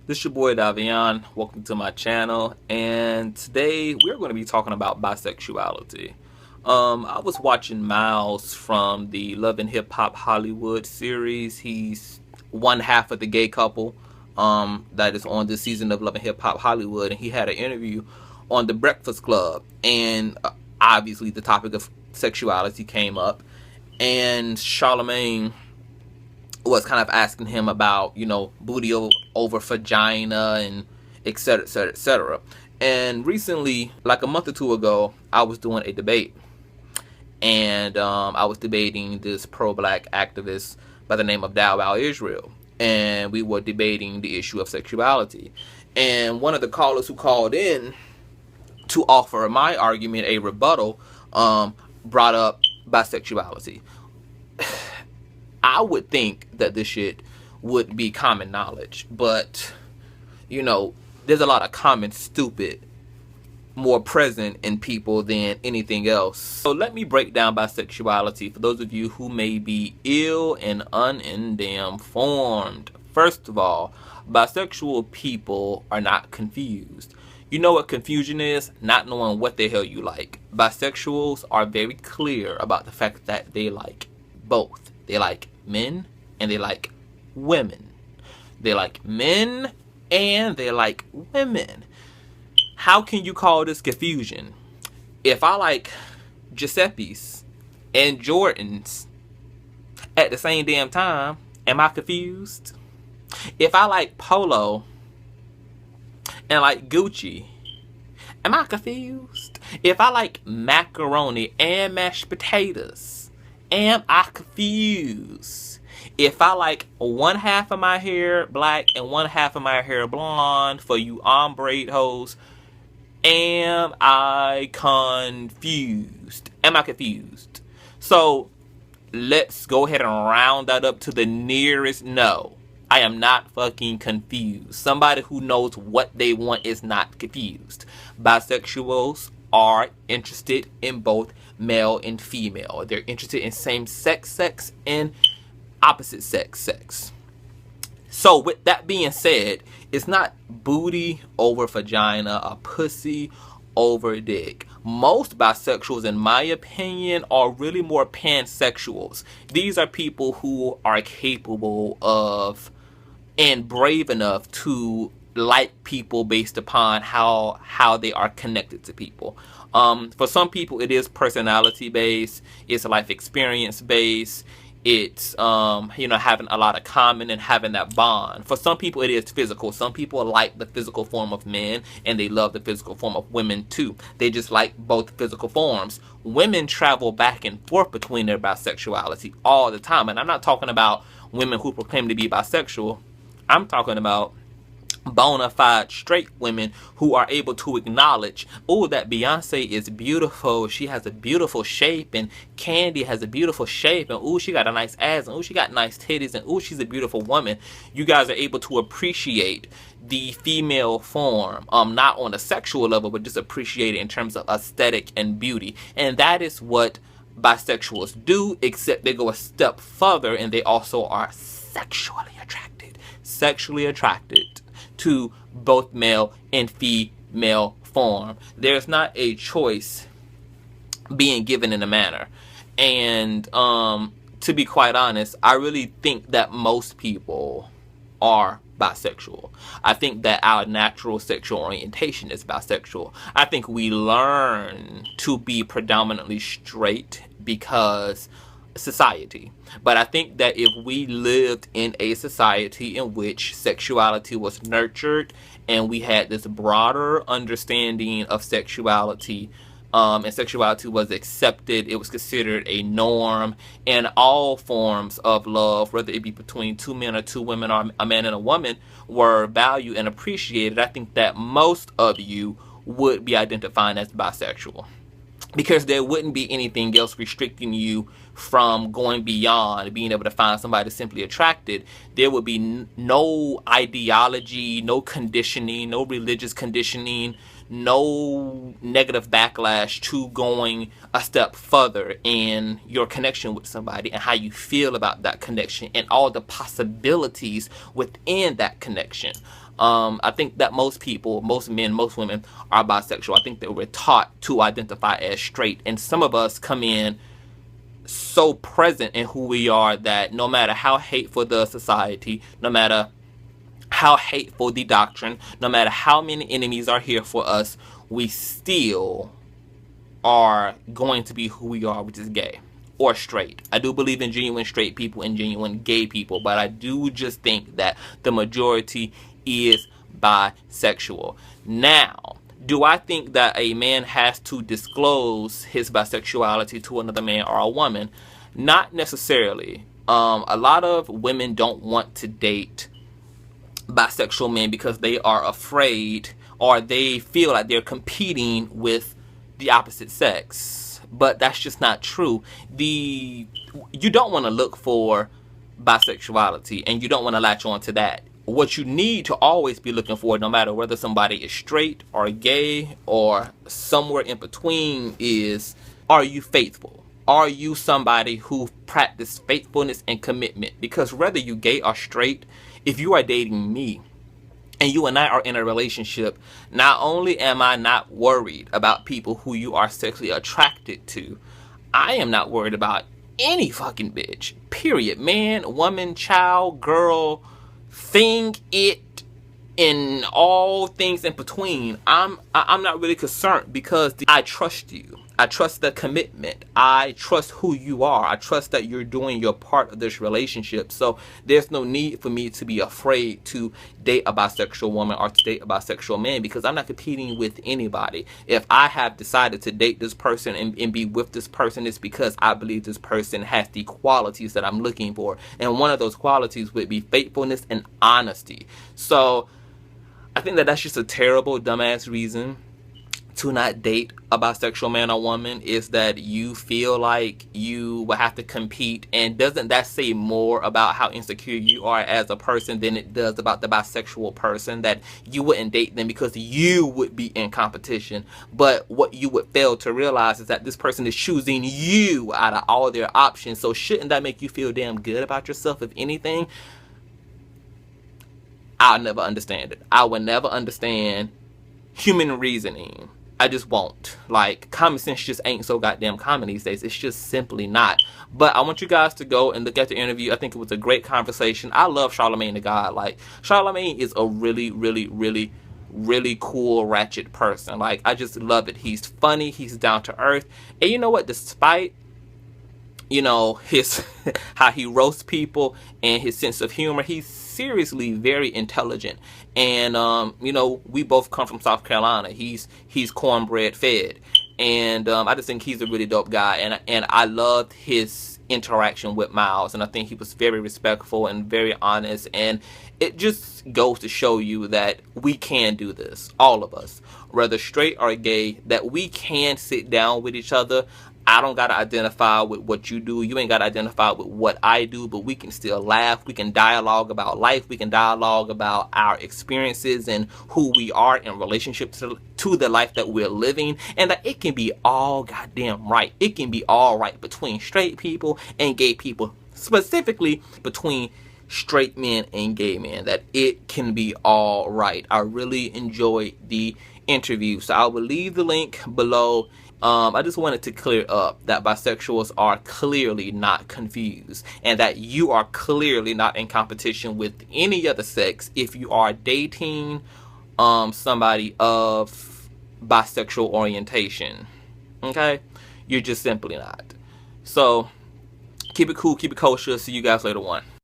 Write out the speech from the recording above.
This is your boy Davion. Welcome to my channel, and today we're going to be talking about bisexuality. I was watching Miles from the Love and Hip Hop Hollywood series. He's one half of the gay couple that is on this season of Love and Hip Hop Hollywood, and he had an interview on The Breakfast Club, and obviously the topic of sexuality came up, and Charlemagne was kind of asking him about, booty over vagina and et cetera, et cetera, et cetera. And recently, like a month or two ago, I was doing a debate. And I was debating this pro-black activist by the name of Dow Israel. And we were debating the issue of sexuality. And one of the callers who called in to offer my argument a rebuttal brought up bisexuality. I would think that this shit would be common knowledge, but there's a lot of common stupid more present in people than anything else. So let me break down bisexuality for those of you who may be ill and uninformed. First of all, bisexual people are not confused. You know what confusion is? Not knowing what the hell you like. Bisexuals are very clear about the fact that they like both. They like men and they like women. They like men and they like women. How can you call this confusion? If I like Giuseppe's and Jordans at the same damn time, am I confused? If I like Polo and like Gucci, am I confused? If I like macaroni and mashed potatoes, am I confused? If I like one half of my hair black and one half of my hair blonde, for you ombre hoes, am I confused? Am I confused? So let's go ahead and round that up to the nearest no. I am not fucking confused. Somebody who knows what they want is not confused. Bisexuals are interested in both male and female. They're interested in same-sex sex and opposite-sex sex. So with that being said, it's not booty over vagina or pussy over dick. Most bisexuals, in my opinion, are really more pansexuals. These are people who are capable of and brave enough to like people based upon how they are connected to people. For some people, it is personality based. It's life experience based. It's having a lot of common and having that bond. For some people, it is physical. Some people like the physical form of men and they love the physical form of women too. They just like both physical forms. Women travel back and forth between their bisexuality all the time, and I'm not talking about women who proclaim to be bisexual. I'm talking about bona fide straight women who are able to acknowledge, oh, that Beyonce is beautiful, she has a beautiful shape, and Candy has a beautiful shape, and oh, she got a nice ass, and oh, she got nice titties, and oh, she's a beautiful woman. You guys are able to appreciate the female form, not on a sexual level, but just appreciate it in terms of aesthetic and beauty. And that is what bisexuals do, except they go a step further and they also are sexually attracted to both male and female form. There's not a choice being given in a manner. And to be quite honest, I really think that most people are bisexual. I think that our natural sexual orientation is bisexual. I think we learn to be predominantly straight because society. But I think that if we lived in a society in which sexuality was nurtured and we had this broader understanding of sexuality, and sexuality was accepted, it was considered a norm, and all forms of love, whether it be between two men or two women or a man and a woman, were valued and appreciated, I think that most of you would be identifying as bisexual. Because there wouldn't be anything else restricting you from going beyond being able to find somebody simply attracted. There would be no ideology, no conditioning, no religious conditioning, no negative backlash to going a step further in your connection with somebody and how you feel about that connection and all the possibilities within that connection. I think that most people, most men, most women are bisexual. I think that we're taught to identify as straight, and some of us come in so present in who we are that no matter how hateful the society, no matter how hateful the doctrine, no matter how many enemies are here for us, we still are going to be who we are, which is gay or straight. I do believe in genuine straight people and genuine gay people, but I do just think that the majority is bisexual. Now, do I think that a man has to disclose his bisexuality to another man or a woman? Not necessarily. A lot of women don't want to date bisexual men because they are afraid, or they feel like they're competing with the opposite sex. But that's just not true. You don't want to look for bisexuality, and you don't want to latch on to that. What you need to always be looking for, no matter whether somebody is straight or gay or somewhere in between, is, are you faithful? Are you somebody who practices faithfulness and commitment? Because whether you gay or straight, if you are dating me and you and I are in a relationship, not only am I not worried about people who you are sexually attracted to, I am not worried about any fucking bitch. Period. Man, woman, child, girl, thing, it, and all things in between. I'm not really concerned, because I trust you. I trust the commitment. I trust who you are. I trust that you're doing your part of this relationship. So there's no need for me to be afraid to date a bisexual woman or to date a bisexual man, because I'm not competing with anybody. If I have decided to date this person and be with this person, it's because I believe this person has the qualities that I'm looking for. And one of those qualities would be faithfulness and honesty. So I think that that's just a terrible, dumbass reason to not date a bisexual man or woman, is that you feel like you will have to compete. And doesn't that say more about how insecure you are as a person than it does about the bisexual person, that you wouldn't date them because you would be in competition? But what you would fail to realize is that this person is choosing you out of all their options. So shouldn't that make you feel damn good about yourself? If anything, I'll never understand it. I will never understand human reasoning. I just won't. Like, common sense just ain't so goddamn common these days. It's just simply not. But I want you guys to go and look at the interview. I think it was a great conversation. I love Charlamagne the God. Like, Charlamagne is a really, really, really, really cool, ratchet person. Like, I just love it. He's funny. He's down to earth. And you know what? Despite, you know, his how he roasts people and his sense of humor, he's seriously very intelligent. And you know, we both come from South Carolina. He's cornbread fed, and I just think he's a really dope guy. And I loved his interaction with Miles, and I think he was very respectful and very honest. And it just goes to show you that we can do this, all of us, whether straight or gay, that we can sit down with each other. I don't got to identify with what you do. You ain't got to identify with what I do, but we can still laugh. We can dialogue about life. We can dialogue about our experiences and who we are in relationship to the life that we're living. And that it can be all goddamn right. It can be all right between straight people and gay people, specifically between straight men and gay men, that it can be all right. I really enjoyed the interview, so I will leave the link below. I just wanted to clear up that bisexuals are clearly not confused, and that you are clearly not in competition with any other sex if you are dating somebody of bisexual orientation. Okay? You're just simply not. So keep it cool, keep it kosher. See you guys later on.